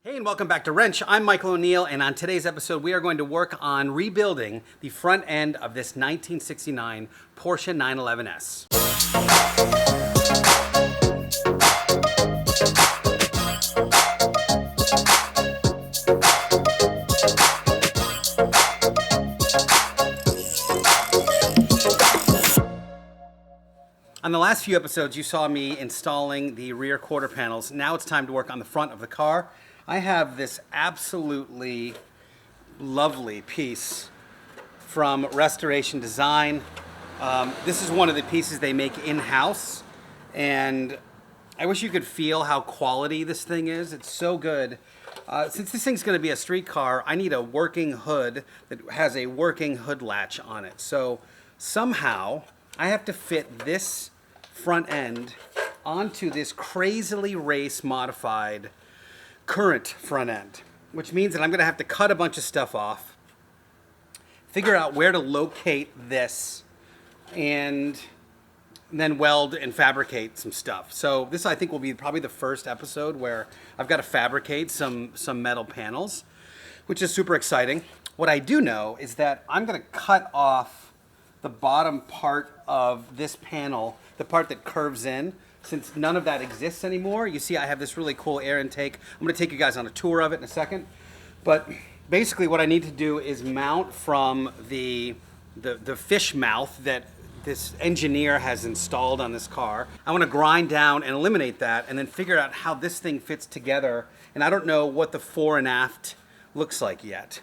Hey, and welcome back to Rennch. I'm Michael O'Neill, and on today's episode, we are going to work on rebuilding the front end of this 1969 Porsche 911S. On the last few episodes, you saw me installing the rear quarter panels. Now it's time to work on the front of the car. I have this absolutely lovely piece from Restoration Design. This is one of the pieces they make in-house, and I wish you could feel how quality this thing is. It's so good. Since this thing's going to be a street car, I need a working hood that has a working hood latch on it. So somehow I have to fit this front end onto this crazily race modified current front end, which means that I'm going to have to cut a bunch of stuff off, figure out where to locate this, and then weld and fabricate some stuff. So this, I think, will be probably the first episode where I've got to fabricate some metal panels, which is super exciting. What I do know is that I'm going to cut off the bottom part of this panel, the part that curves in, since none of that exists anymore. You see I have this really cool air intake. I'm going to take you guys on a tour of it in a second. But basically what I need to do is mount from the fish mouth that this engineer has installed on this car. I want to grind down and eliminate that and then figure out how this thing fits together. And I don't know what the fore and aft looks like yet.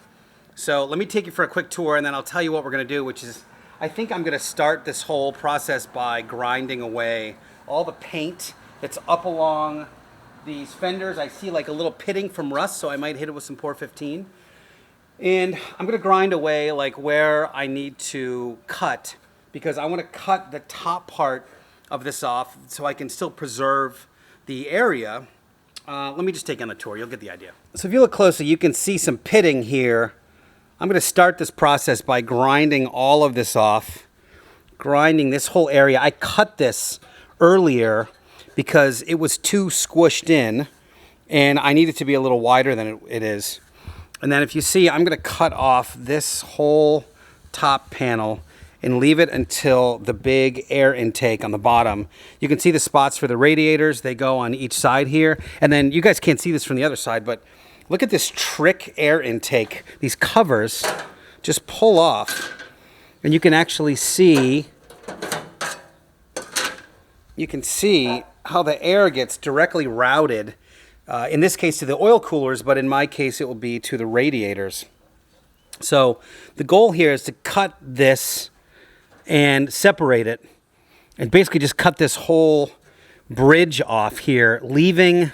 So let me take you for a quick tour, and then I'll tell you what we're going to do, which is I think I'm going to start this whole process by grinding away all the paint that's up along these fenders. I see like a little pitting from rust, so I might hit it with some Por 15. And I'm going to grind away like where I need to cut, because I want to cut the top part of this off so I can still preserve the area. Let me just take you on the tour. You'll get the idea. So if you look closely, you can see some pitting here. I'm going to start this process by grinding all of this off, grinding this whole area. I cut this earlier because it was too squished in, and I need it to be a little wider than it is. And then if you see, I'm going to cut off this whole top panel and leave it until the big air intake on the bottom. You can see the spots for the radiators. They go on each side here. And then you guys can't see this from the other side, but look at this trick air intake. These covers just pull off, and you can actually see how the air gets directly routed, in this case to the oil coolers, but in my case it will be to the radiators. So the goal here is to cut this and separate it, and basically just cut this whole bridge off here, leaving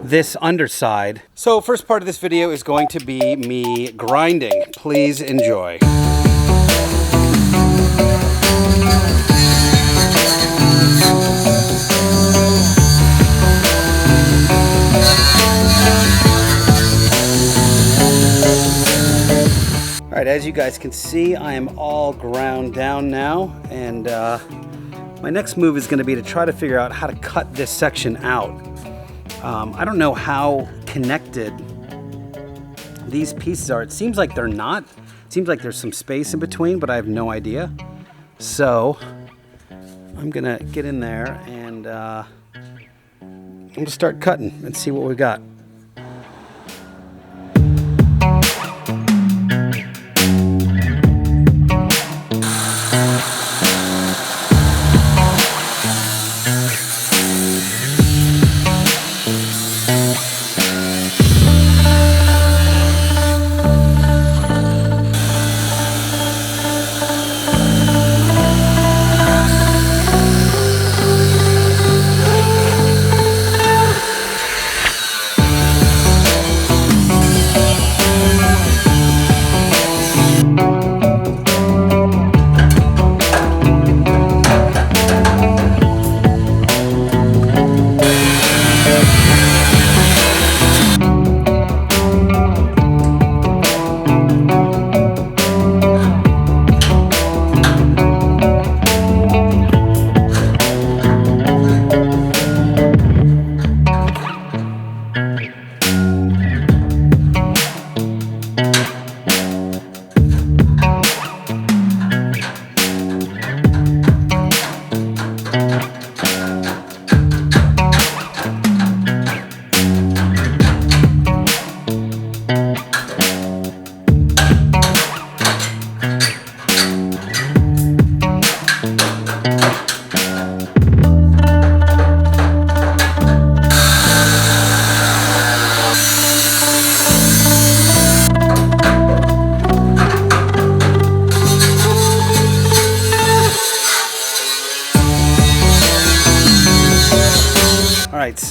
this underside. So first part of this video is going to be me grinding. Please enjoy. All right, as you guys can see, I am all ground down now, and my next move is going to be to try to figure out how to cut this section out. I don't know how connected these pieces are. It seems like they're not. It seems like there's some space in between, but I have no idea. So I'm going to get in there, and I'm going to start cutting and see what we got.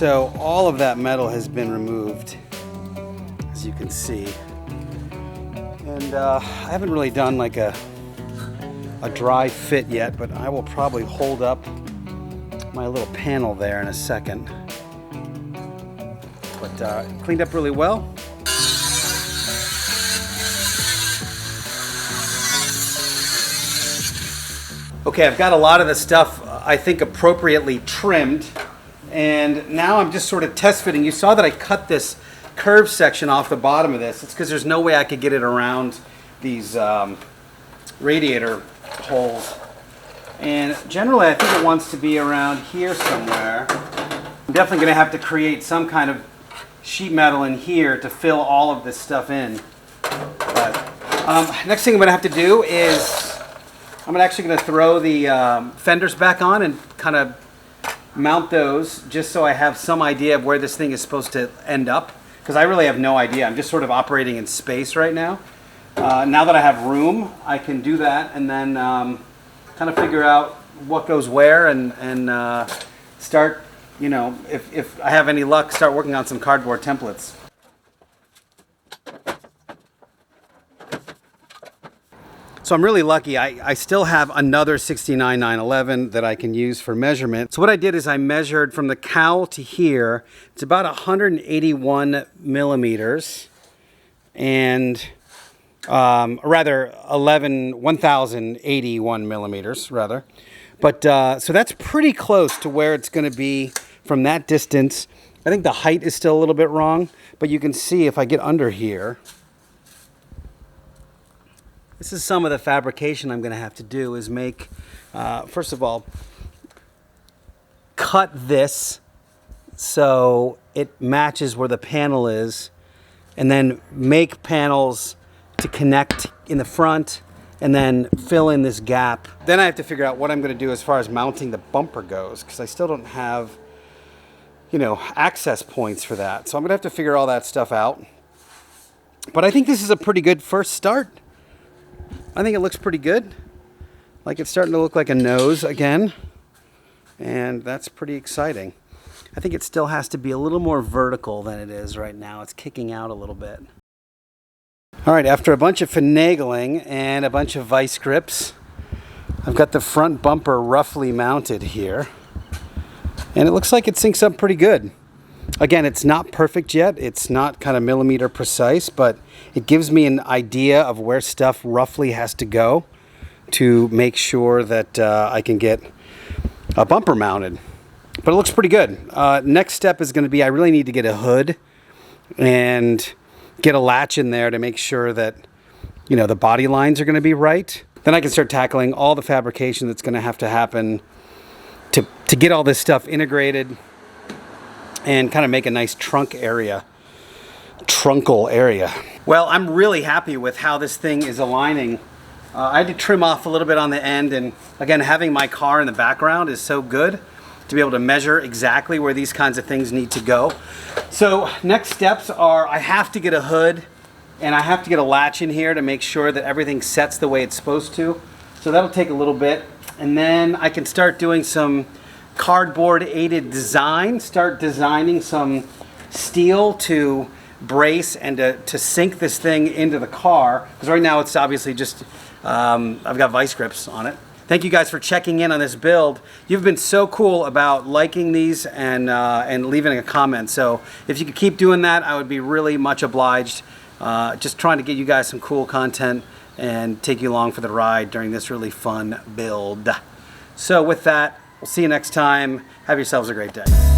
So all of that metal has been removed, as you can see. And I haven't really done like a dry fit yet, but I will probably hold up my little panel there in a second. But cleaned up really well. Okay, I've got a lot of the stuff I think appropriately trimmed, and now I'm just sort of test fitting. You saw that I cut this curved section off the bottom of this. It's because there's no way I could get it around these radiator holes. And generally I think it wants to be around here somewhere. I'm definitely going to have to create some kind of sheet metal in here to fill all of this stuff in. But next thing I'm going to have to do is I'm actually going to throw the fenders back on and kind of mount those just so I have some idea of where this thing is supposed to end up, because I really have no idea. I'm just sort of operating in space right now. Now that I have room, I can do that and then kind of figure out what goes where and start, you know, if I have any luck, start working on some cardboard templates. So I'm really lucky. I still have another 69-911 that I can use for measurement. So what I did is I measured from the cowl to here. It's about 181 millimeters, and rather 1081 millimeters rather. But so that's pretty close to where it's going to be from that distance. I think the height is still a little bit wrong, but you can see if I get under here. This is some of the fabrication I'm going to have to do is make, first of all, cut this so it matches where the panel is, and then make panels to connect in the front and then fill in this gap. Then I have to figure out what I'm going to do as far as mounting the bumper goes, because I still don't have, you know, access points for that. So I'm going to have to figure all that stuff out. But I think this is a pretty good first start. I think it looks pretty good. Like it's starting to look like a nose again. And that's pretty exciting. I think it still has to be a little more vertical than it is right now. It's kicking out a little bit. All right, after a bunch of finagling and a bunch of vice grips, I've got the front bumper roughly mounted here. And it looks like it syncs up pretty good. Again, it's not perfect yet. It's not kind of millimeter precise, but it gives me an idea of where stuff roughly has to go to make sure that I can get a bumper mounted. But it looks pretty good. Next step is going to be I really need to get a hood and get a latch in there to make sure that, you know, the body lines are going to be right. Then I can start tackling all the fabrication that's going to have to happen to get all this stuff integrated and kind of make a nice trunkle area. Well, I'm really happy with how this thing is aligning. I had to trim off a little bit on the end, and again, having my car in the background is so good to be able to measure exactly where these kinds of things need to go. So next steps are I have to get a hood and I have to get a latch in here to make sure that everything sets the way it's supposed to. So that'll take a little bit, and then I can start doing some cardboard aided design, start designing some steel to brace and to sink this thing into the car, because right now it's obviously just I've got vice grips on it. Thank you guys for checking in on this build. You've been so cool about liking these and leaving a comment, so if you could keep doing that, I would be really much obliged. Just trying to get you guys some cool content and take you along for the ride during this really fun build. So with that, we'll see you next time. Have yourselves a great day.